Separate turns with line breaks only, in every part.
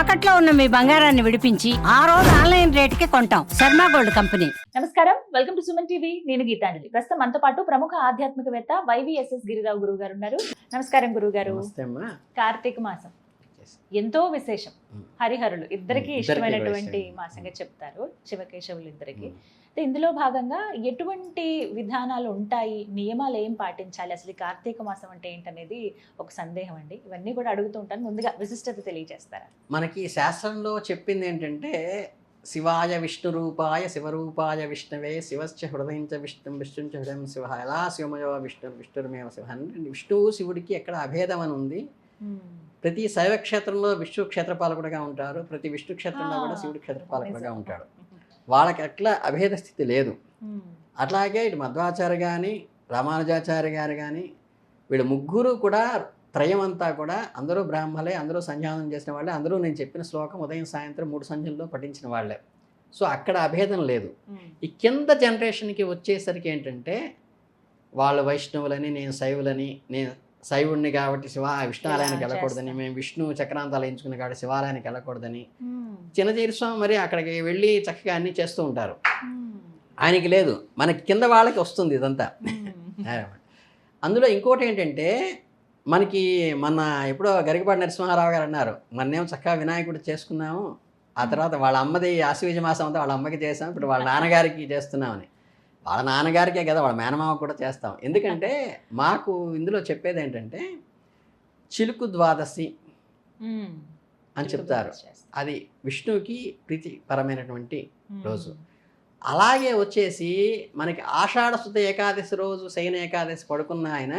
తాకట్లో ఉన్న మీ బంగారాన్ని విడిపించి ఆ రోజు ఆన్లైన్ రేటుకి కొంటాం. Sharma gold company.
నమస్కారం, వెల్కమ్ టు సుమన్ టీవీ. నేను గీతాంజలి. ప్రస్తుతం మనతో పాటు ప్రముఖ ఆధ్యాత్మికవేత్త వైవిఎస్ఎస్ గిరిరావు గురువు గారు ఉన్నారు. నమస్కారం గురువు గారు. కార్తీక మాసం ఎంతో విశేషం. హరిహరులు ఇద్దరికి ఇష్టమైనటువంటి మాసంగా చెప్తారు, శివకేశవులు ఇద్దరికి. ఇందులో భాగంగా ఎటువంటి విధానాలు ఉంటాయి, నియమాలు ఏం పాటించాలి, అసలు కార్తీక మాసం అంటే ఏంటనేది ఒక సందేహం అండి. ఇవన్నీ కూడా అడుగుతూ ఉంటాను. ముందుగా విశిష్టత తెలియజేస్తారా?
మనకి శాస్త్రంలో చెప్పింది ఏంటంటే, శివాయ విష్ణు రూపాయ శివరూపాయ విష్ణవే శివశ్చ హృదయంచ విష్ణు విష్ణుంచ హృదయం శివ ఎలా శివమయో విష్ణుర్మేవ శివ. విష్ణువు శివుడికి ఎక్కడ అభేదం అని ఉంది. ప్రతి శైవ క్షేత్రంలో విష్ణు క్షేత్రపాలకుడుగా ఉంటారు, ప్రతి విష్ణు క్షేత్రంలో కూడా శివుడు క్షేత్రపాలకుడుగా ఉంటాడు. వాళ్ళకి అట్లా అభేద స్థితి లేదు. అట్లాగే ఇటు మధ్వాచార్య కానీ రామానుజాచార్య గారు కానీ వీళ్ళు ముగ్గురు కూడా త్రయం అంతా కూడా అందరూ బ్రాహ్మలే, అందరూ సంధ్యానం చేసిన వాళ్ళే, అందరూ నేను చెప్పిన శ్లోకం ఉదయం సాయంత్రం 3 సంధ్యల్లో పఠించిన వాళ్ళే. సో అక్కడ అభేదం లేదు. ఈ కింద జనరేషన్కి వచ్చేసరికి ఏంటంటే, వాళ్ళు వైష్ణవులని, నేను శైవులని, నేను శైవుణ్ణి కాబట్టి విష్ణాలయానికి వెళ్ళకూడదని, మేము విష్ణు చక్రాంతాలు ఎంచుకుని కాబట్టి శివాలయానికి వెళ్ళకూడదని, చిన్నజీరి స్వామి మరి అక్కడికి వెళ్ళి చక్కగా అన్నీ చేస్తూ ఉంటారు. ఆయనకి లేదు, మనకి కింద వాళ్ళకి వస్తుంది ఇదంతా. అందులో ఇంకోటి ఏంటంటే, మనకి మన ఎప్పుడో గరికపాటి నరసింహారావు గారు అన్నారు, మొన్నేమో చక్కగా వినాయకుడు చేసుకున్నాము, ఆ తర్వాత వాళ్ళ అమ్మది ఆశ్వీజ మాసం అంతా వాళ్ళ అమ్మకి చేసాం, ఇప్పుడు వాళ్ళ నాన్నగారికి చేస్తున్నామని. వాళ్ళ నాన్నగారికే కదా, వాళ్ళ మేనమామ కూడా చేస్తాం. ఎందుకంటే మాకు ఇందులో చెప్పేది ఏంటంటే, చిలుకు ద్వాదశి అని చెప్తారు. అది విష్ణువుకి ప్రీతిపరమైనటువంటి రోజు. అలాగే వచ్చేసి మనకి ఆషాఢ శుద్ధ ఏకాదశి రోజు శయన ఏకాదశి పడుకున్న ఆయన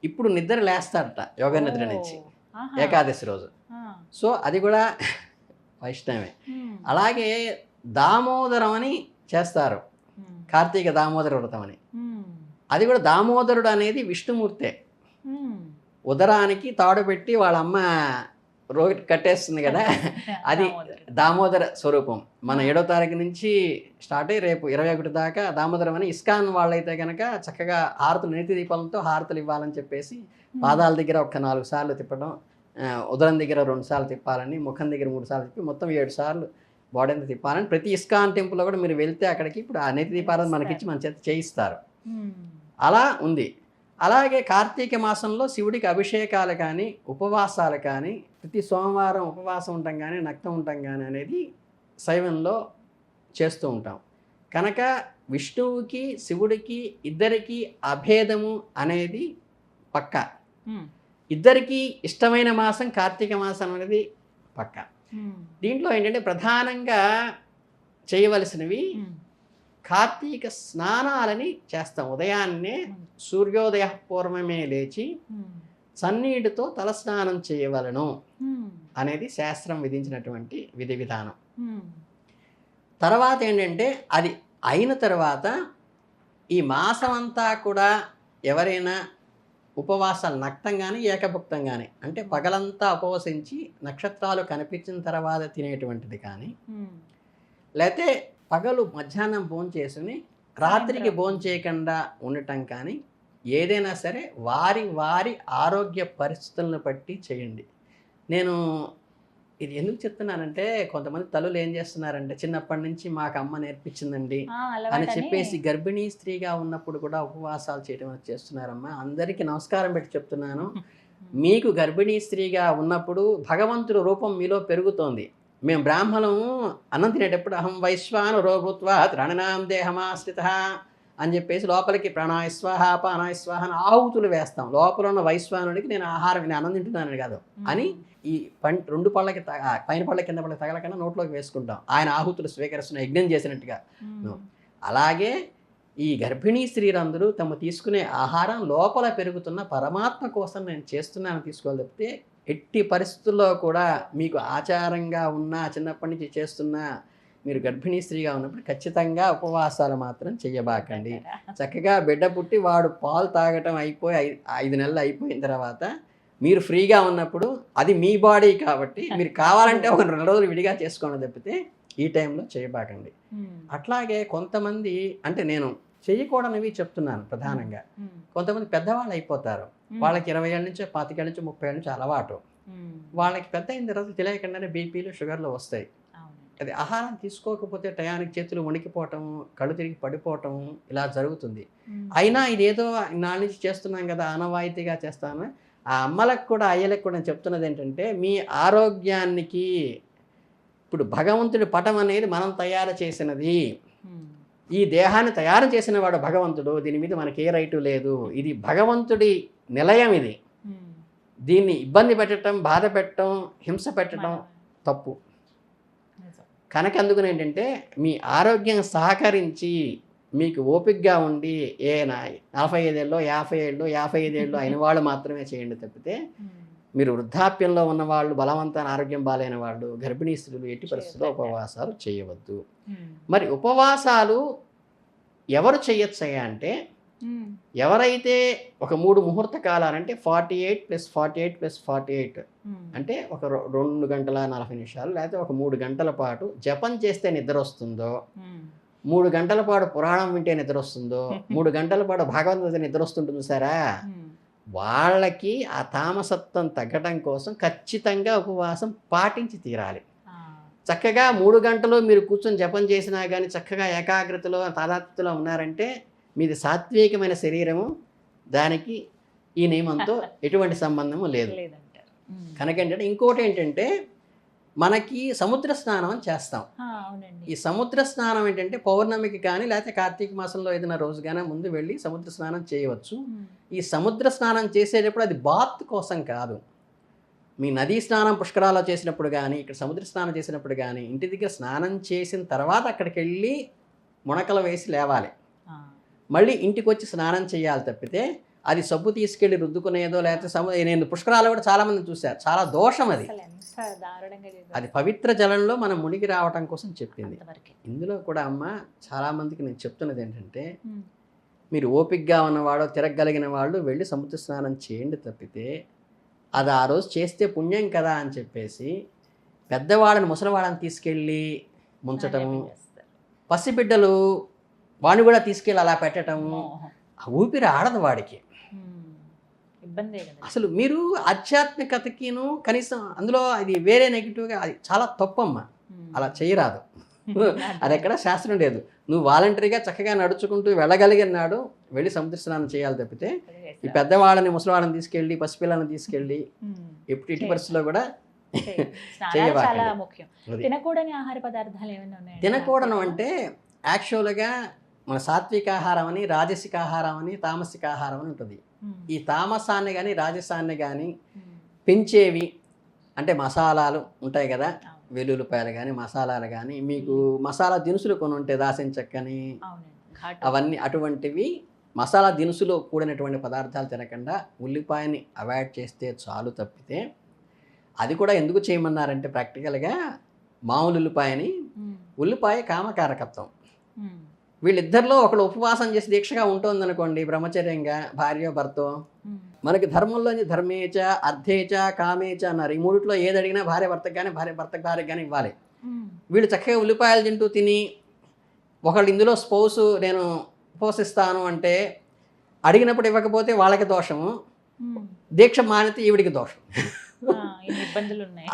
ఇప్పుడు నిద్ర లేస్తాడట, యోగ నిద్ర నుంచి ఏకాదశి రోజు. సో అది కూడా వైష్ణవే. అలాగే దామోదరం అని చేస్తారు, కార్తీక దామోదర వ్రతం అని. అది కూడా దామోదరుడు అనేది విష్ణుమూర్తే. ఉదరానికి తాడు పెట్టి వాళ్ళ అమ్మ రోగి కట్టేస్తుంది కదా, అది దామోదర స్వరూపం. మన 7వ తారీఖు నుంచి స్టార్ట్ అయ్యి రేపు 21 దాకా దామోదరం అని. ఇస్కాన్ వాళ్ళైతే కనుక చక్కగా హారతులు, నీతి దీపాలతో హారతులు ఇవ్వాలని చెప్పేసి పాదాల దగ్గర ఒక 4 సార్లు తిప్పడం, ఉదరం దగ్గర 2 సార్లు తిప్పాలని, ముఖం దగ్గర 3 సార్లు తిప్పి మొత్తం 7 సార్లు బాడీ అంతా తిప్పాలని. ప్రతి ఇస్కాన్ టెంపుల్లో కూడా మీరు వెళ్తే అక్కడికి ఇప్పుడు ఆ నీతి దీపాలను మనకిచ్చి మన చేత చేయిస్తారు. అలా ఉంది. అలాగే కార్తీక మాసంలో శివుడికి అభిషేకాలు కానీ ఉపవాసాలు కానీ, ప్రతి సోమవారం ఉపవాసం ఉంటాం కానీ నక్తం ఉంటాం కానీ అనేది శైవంలో చేస్తూ ఉంటాం. కనుక విష్ణువుకి శివుడికి ఇద్దరికి అభేదము అనేది పక్క. ఇద్దరికి ఇష్టమైన మాసం కార్తీక మాసం అనేది పక్క. దీంట్లో ఏంటంటే ప్రధానంగా చేయవలసినవి కార్తీక స్నానాలని చేస్తాం. ఉదయాన్నే సూర్యోదయ పూర్వమే లేచి సన్నీటితో తలస్నానం చేయవలను అనేది శాస్త్రం విధించినటువంటి విధి విధానం. తర్వాత ఏంటంటే, అది అయిన తర్వాత ఈ మాసం అంతా కూడా ఎవరైనా ఉపవాసాలు నక్తం కానీ ఏకభుక్తం కానీ, అంటే పగలంతా ఉపవసించి నక్షత్రాలు కనిపించిన తర్వాత తినేటువంటిది కానీ, లేకపోతే పగలు మధ్యాహ్నం భోంచేసుకుని రాత్రికి భోంచేయకుండా ఉండటం కానీ, ఏదైనా సరే వారి వారి ఆరోగ్య పరిస్థితులను బట్టి చేయండి. నేను ఇది ఎందుకు చెప్తున్నానంటే, కొంతమంది తల్లులు ఏం చేస్తున్నారంటే, చిన్నప్పటి నుంచి మాకు అమ్మ నేర్పించిందండి అని చెప్పేసి గర్భిణీ స్త్రీగా ఉన్నప్పుడు కూడా ఉపవాసాలు చేయడం చేస్తున్నారమ్మా. అందరికీ నమస్కారం పెట్టి చెప్తున్నాను, మీకు గర్భిణీ స్త్రీగా ఉన్నప్పుడు భగవంతుడి రూపం మీలో పెరుగుతోంది. మేము బ్రాహ్మణము అన్నం తినేటప్పుడు అహం వైశ్వాన రోభూత్వా త్రణనాం దేహమాశ్రిత అని చెప్పేసి లోపలికి ప్రాణాయస్వాహ పానాయస్వాహ అని ఆహుతులు వేస్తాం. లోపల ఉన్న వైశ్వానుడికి నేను ఆహారం, నేను అన్నం తింటున్నాను కాదు అని ఈ 2 పళ్ళకి పైన పళ్ళ కింద పళ్ళకి తగలకుండా నోట్లోకి వేసుకుంటాం, ఆయన ఆహుతులు స్వీకరిస్తున్న యజ్ఞం చేసినట్టుగా. అలాగే ఈ గర్భిణీ స్త్రీలందరూ తమ తీసుకునే ఆహారం లోపల పెరుగుతున్న పరమాత్మ కోసం నేను చేస్తున్నాను తీసుకోవాలి తప్పితే, ఎట్టి పరిస్థితుల్లో కూడా మీకు ఆచారంగా ఉన్నా చిన్నప్పటి నుంచి చేస్తున్నా మీరు గర్భిణీ స్త్రీగా ఉన్నప్పుడు ఖచ్చితంగా ఉపవాసాలు మాత్రం చెయ్యబాకండి. చక్కగా బిడ్డ పుట్టి వాడు పాలు తాగటం అయిపోయి 5 నెలలు అయిపోయిన తర్వాత మీరు ఫ్రీగా ఉన్నప్పుడు, అది మీ బాడీ కాబట్టి మీరు కావాలంటే ఒక 2 రోజులు విడిగా చేసుకోండి తప్పితే ఈ టైంలో చేయబాకండి. అట్లాగే కొంతమంది, అంటే నేను చేయకూడనివి చెప్తున్నాను ప్రధానంగా. కొంతమంది పెద్దవాళ్ళు అయిపోతారు, వాళ్ళకి 20 ఏళ్ళ నుంచి 25 ఏళ్ళ నుంచి 30 ఏళ్ళ నుంచి అలవాటు. వాళ్ళకి పెద్ద అయిన తర్వాత తెలియకుండానే బీపీలు షుగర్లు వస్తాయి.
అవును.
అది ఆహారం తీసుకోకపోతే టయానికి చేతులు వణికిపోవటం, కళ్ళు తిరిగి పడిపోవటం ఇలా జరుగుతుంది. అయినా ఇదేదో నా నుంచి చేస్తున్నాం కదా, ఆనవాయితీగా చేస్తాను. ఆ అమ్మలకు కూడా అయ్యలకు కూడా నేను చెప్తున్నది ఏంటంటే, మీ ఆరోగ్యానికి ఇప్పుడు భగవంతుడి పటం అనేది మనం తయారు చేసినది. ఈ దేహాన్ని తయారు చేసిన వాడు భగవంతుడు. దీని మీద మనకి ఏ రైటు లేదు. ఇది భగవంతుడి నిలయం. ఇది దీన్ని ఇబ్బంది పెట్టడం, బాధ పెట్టడం, హింస పెట్టడం తప్పు. కనుక అందుకని ఏంటంటే, మీ ఆరోగ్యం సహకరించి మీకు ఓపికగా ఉండి 45 ఏళ్ళలో 50 ఏళ్ళు 55 ఏళ్ళు అయిన వాళ్ళు మాత్రమే చేయండి తప్పితే, మీరు వృద్ధాప్యంలో ఉన్న వాళ్ళు, బలవంతాన ఆరోగ్యం బాలేని వాళ్ళు, గర్భిణీ స్త్రీలు ఎట్టి పరిస్థితుల్లో ఉపవాసాలు చేయవద్దు. మరి ఉపవాసాలు ఎవరు చేయొచ్చయ్యా అంటే, ఎవరైతే ఒక 3 ముహూర్త కాలాలంటే 48+48+48 అంటే ఒక 2 గంటల 40 నిమిషాలు లేకపోతే ఒక 3 గంటల పాటు జపం చేస్తే నిద్ర వస్తుందో, 3 గంటల పాటు పురాణం వింటే నిద్ర వస్తుందో, 3 గంటల పాటు భాగవత నిద్ర వస్తుంటుంది సారా, వాళ్ళకి ఆ తామసత్వం తగ్గడం కోసం ఖచ్చితంగా ఉపవాసం పాటించి తీరాలి. చక్కగా 3 గంటలు మీరు కూర్చొని జపం చేసినా కానీ చక్కగా ఏకాగ్రతలో తాదాత్మ్యతలో ఉన్నారంటే మీది సాత్వికమైన శరీరము, దానికి ఈ నియమంతో ఎటువంటి సంబంధము లేదు. కనుక ఏంటంటే ఇంకోటి ఏంటంటే, మనకి సముద్ర స్నానం చేస్తాం. ఈ సముద్ర స్నానం ఏంటంటే పౌర్ణమికి కానీ లేకపోతే కార్తీక మాసంలో ఏదైనా రోజు కానీ ముందు వెళ్ళి సముద్ర స్నానం చేయవచ్చు. ఈ సముద్ర స్నానం చేసేటప్పుడు అది బాత్ కోసం కాదు. మీ నదీ స్నానం పుష్కరాల్లో చేసినప్పుడు కానీ, ఇక్కడ సముద్ర స్నానం చేసినప్పుడు కానీ, ఇంటి దగ్గర స్నానం చేసిన తర్వాత అక్కడికి వెళ్ళి మునకలు వేసి లేవాలి. మళ్ళీ ఇంటికి వచ్చి స్నానం చేయాలి తప్పితే, అది సబ్బు తీసుకెళ్ళి రుద్దుకునేదో లేకపోతే నేను పుష్కరాలు కూడా చాలామంది చూశారు. చాలా దోషం అది. అది పవిత్ర జలంలో మనం మునిగి రావటం కోసం చెప్పింది. ఇందులో కూడా అమ్మ చాలామందికి నేను చెప్తున్నది ఏంటంటే, మీరు ఓపికగా ఉన్నవాడు, తిరగగలిగిన వాళ్ళు వెళ్ళి సముద్ర స్నానం చేయండి తప్పితే, అది ఆ రోజు చేస్తే పుణ్యం కదా అని చెప్పేసి పెద్దవాళ్ళని ముసలివాళ్ళని తీసుకెళ్ళి ముంచటము, పసిబిడ్డలు వాడిని కూడా తీసుకెళ్ళి అలా పెట్టటము, ఊపిరి ఆడదు వాడికి. అసలు మీరు ఆధ్యాత్మికతకిను కనీసం అందులో అది వేరే నెగిటివ్గా అది చాలా తప్పమ్మ. అలా చేయరాదు. అది ఎక్కడ శాస్త్రం లేదు. నువ్వు వాలంటరీగా చక్కగా నడుచుకుంటూ వెళ్ళగలిగినాడు వెళ్ళి సముద్ర స్నానం చేయాలి తప్పితే, ఈ పెద్దవాళ్ళని ముసలివాళ్ళని తీసుకెళ్ళి పసిపిల్లల్ని తీసుకెళ్ళి ఎట్టి పరిస్థితుల్లో కూడా
తినకూడని ఆహార పదార్థాలు ఏమైనా ఉన్నాయి?
తినకూడను అంటే యాక్చువల్గా మన సాత్విక ఆహారం అని, రాజసిక ఆహారం అని, తామసిక ఆహారం అని ఉంటుంది. ఈ తామసాన్ని కానీ రాజసాన్ని కానీ పెంచేవి అంటే మసాలాలు ఉంటాయి కదా, వెల్లుల్లిపాయలు కానీ మసాలాలు కానీ, మీకు మసాలా దినుసులు కొన్ని ఉంటాయి, దాసిన చెక్కని అవన్నీ, అటువంటివి మసాలా దినుసులు కూడినటువంటి పదార్థాలు తినకుండా ఉల్లిపాయని అవాయిడ్ చేస్తే చాలు తప్పితే, అది కూడా ఎందుకు చేయమన్నారంటే ప్రాక్టికల్గా మామూలు ఉల్లిపాయ కామకారకత్వం. వీళ్ళిద్దరిలో ఒకడు ఉపవాసం చేసి దీక్షగా ఉంటుంది అనుకోండి, బ్రహ్మచర్యంగా భార్య భర్తో, మనకి ధర్మంలోంచి ధర్మేచ అర్థేచ కామేచ అన్నారు. ఈ మూడిట్లో ఏది అడిగినా భార్య భర్తకు కానీ భార్య భర్తకు భార్యకు కానీ ఇవ్వాలి. వీళ్ళు చక్కగా ఉల్లిపాయలు తింటూ తిని ఒకళ్ళు ఇందులో స్పౌసు నేను ఉపవసిస్తాను అంటే అడిగినప్పుడు ఇవ్వకపోతే వాళ్ళకి దోషము, దీక్ష మానితే ఈవిడికి దోషం.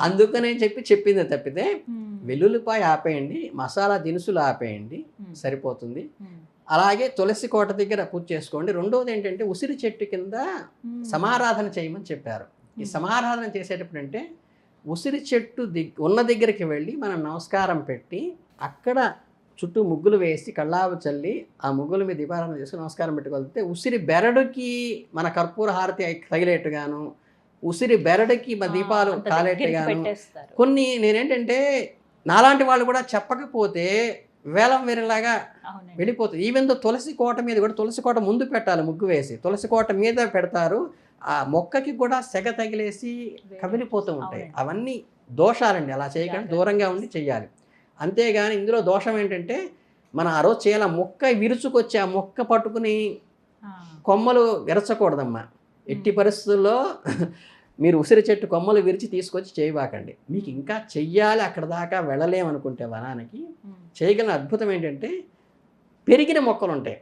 అందుకనే చెప్పింది తప్పితే వెల్లుల్లిపాయ ఆపేయండి, మసాలా దినుసులు ఆపేయండి, సరిపోతుంది. అలాగే తులసి కోట దగ్గర పూజ చేసుకోండి. రెండోది ఏంటంటే ఉసిరి చెట్టు కింద సమారాధన చేయమని చెప్పారు. ఈ సమారాధన చేసేటప్పుడు అంటే ఉసిరి చెట్టు ఉన్న దగ్గరికి వెళ్ళి మనం నమస్కారం పెట్టి అక్కడ చుట్టూ ముగ్గులు వేసి కళ్ళావు చల్లి ఆ ముగ్గుల మీద దీపారాధన చేసి నమస్కారం పెట్టుకోగలిగితే ఉసిరి బెరడుకి మన కర్పూర హారతి తగిలేట్టుగాను, ఉసిరి బెరడుకి మా దీపాలు కాలేట్టుగాను కొన్ని నేనేంటంటే నాలాంటి వాళ్ళు కూడా చెప్పకపోతే వేలం వేరేలాగా వెళ్ళిపోతుంది. ఈవెన్ దో తులసి కోట మీద కూడా తులసి కోట ముందు పెట్టాలి, ముగ్గు వేసి తులసి కోట మీద పెడతారు. ఆ మొక్కకి కూడా సెగ తగిలేసి కమిలిపోతూ ఉంటాయి. అవన్నీ దోషాలండి. అలా చేయకుండా దూరంగా ఉండి చెయ్యాలి. అంతేగాని ఇందులో దోషం ఏంటంటే మనం ఆ రోజు చేయాల మొక్క విరుచుకొచ్చి ఆ మొక్క పట్టుకుని కొమ్మలు విరచకూడదమ్మా. ఎట్టి పరిస్థితుల్లో మీరు ఉసిరి చెట్టు కొమ్మలు విరిచి తీసుకొచ్చి చేయబాకండి. మీకు ఇంకా చెయ్యాలి, అక్కడ దాకా వెళ్ళలేమనుకుంటే వనానికి చేయగలిగిన అద్భుతం ఏంటంటే పెరిగిన మొక్కలు ఉంటాయి.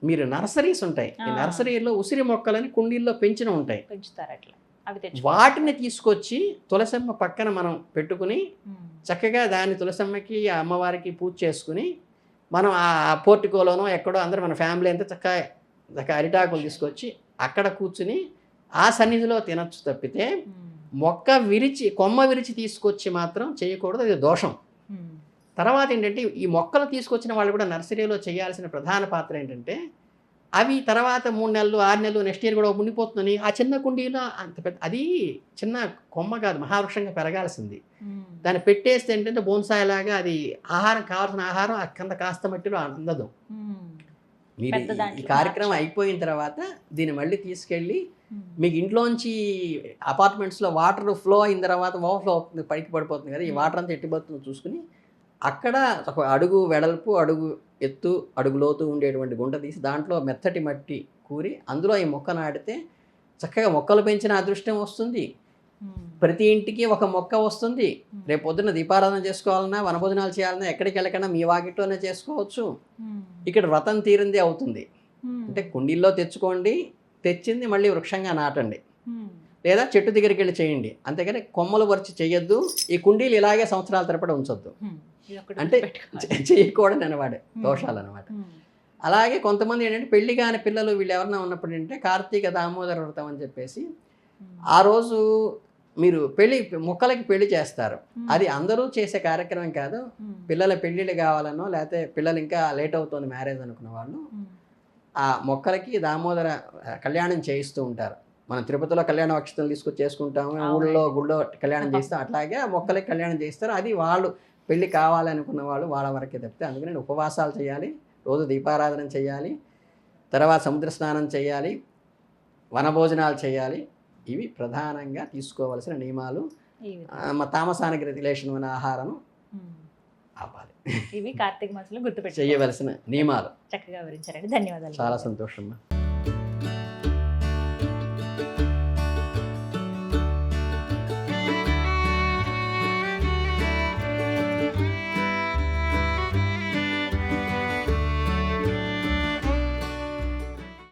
మీరు నర్సరీస్ ఉంటాయి, ఈ నర్సరీలో ఉసిరి మొక్కలని కుండీల్లో పెంచిన ఉంటాయి.
అవి తెచ్చు.
వాటిని తీసుకొచ్చి తులసమ్మ పక్కన మనం పెట్టుకుని చక్కగా దాన్ని తులసమ్మకి ఆ అమ్మవారికి పూజ చేసుకుని మనం ఆ పోర్టికోలోనో ఎక్కడో అందరూ మన ఫ్యామిలీ అంతా చక్కగా అరిటాకులు తీసుకొచ్చి అక్కడ కూర్చుని ఆ సన్నిధిలో తినచ్చు తప్పితే కొమ్మ విరిచి తీసుకొచ్చి మాత్రం చేయకూడదు, అది దోషం. తర్వాత ఏంటంటే ఈ మొక్కలు తీసుకొచ్చిన వాళ్ళు కూడా నర్సరీలో చేయాల్సిన ప్రధాన పాత్ర ఏంటంటే అవి తర్వాత 3 నెలలు 6 నెలలు నెక్స్ట్ ఇయర్ కూడా ఉండిపోతుందని ఆ చిన్న కుండీలో అంత పెద్ద అది చిన్న కొమ్మ కాదు, మహావృక్షంగా పెరగాల్సింది. దాన్ని పెట్టేస్తే ఏంటంటే బోన్సాయిలాగా అది ఆహారం కావాల్సిన ఆహారం ఆ కింద కాస్త మట్టిలో అందదు. మీరు ఈ కార్యక్రమం అయిపోయిన తర్వాత దీన్ని మళ్ళీ తీసుకెళ్ళి మీకు ఇంట్లోంచి అపార్ట్మెంట్స్లో వాటర్ ఫ్లో అయిన తర్వాత ఓవర్ఫ్లో అవుతుంది, పైకి పడిపోతుంది కదా, ఈ వాటర్ అంతా ఎట్టిపోతుందో చూసుకుని అక్కడ ఒక అడుగు వెడల్పు, అడుగు ఎత్తు, అడుగు లోతు ఉండేటువంటి గుంట తీసి దాంట్లో మెత్తటి మట్టి కూరి అందులో ఈ మొక్క నాటితే చక్కగా మొక్కలు పెంచిన అదృష్టం వస్తుంది. ప్రతి ఇంటికి ఒక మొక్క వస్తుంది. రేపు పొద్దున్న దీపారాధన చేసుకోవాలన్నా, వనభోజనాలు చేయాలన్నా ఎక్కడికి వెళ్ళకన్నా మీ వాకిట్లోనే చేసుకోవచ్చు. ఇక్కడ వ్రతం తీరింది అవుతుంది. అంటే కుండీల్లో తెచ్చుకోండి, తెచ్చింది మళ్ళీ వృక్షంగా నాటండి, లేదా చెట్టు దగ్గరికి వెళ్ళి చేయండి. అంతేగాని కొమ్మలు వరిచి చేయొద్దు. ఈ కుండీలు ఇలాగే సంవత్సరాల తరబడి ఉంచొద్దు. అంటే చేయకూడదు అనమాట, దోషాలు అనమాట. అలాగే కొంతమంది ఏంటంటే పెళ్లి కాని పిల్లలు వీళ్ళు ఎవరన్నా ఉన్నప్పుడు ఏంటంటే కార్తీక దామోదర వ్రతం అని చెప్పేసి ఆ రోజు మీరు మొక్కలకి పెళ్లి చేస్తారు. అది అందరూ చేసే కార్యక్రమం కాదు. పిల్లల పెళ్ళిళ్ళు కావాలనో లేకపోతే పిల్లలు ఇంకా లేట్ అవుతుంది మ్యారేజ్ అనుకున్న వాళ్ళు ఆ మొక్కలకి దామోదర కళ్యాణం చేయిస్తూ ఉంటారు. మనం తిరుపతిలో కళ్యాణ అక్షతలు తీసుకొచ్చి చేసుకుంటాము, ఊళ్ళో గుళ్ళో కళ్యాణం చేస్తాం, అట్లాగే ఆ మొక్కలకి కళ్యాణం చేస్తారు. అది వాళ్ళు పెళ్ళి కావాలనుకున్న వాళ్ళు వాళ్ళ వరకే తప్పితే. అందుకని ఉపవాసాలు చేయాలి, రోజు దీపారాధన చేయాలి, తర్వాత సముద్ర స్నానం చేయాలి, వనభోజనాలు చేయాలి. ఇవి ప్రధానంగా తీసుకోవాల్సిన నియమాలు. తామసానికి రిలేషన్ ఉన్న ఆహారం ఆపాలి.
ఇవి కార్తీక మాసంలో గుర్తుపెట్టి
చేయవలసిన నియమాలు.
చక్కగా వివరించారండి. ధన్యవాదాలు.
చాలా సంతోషం.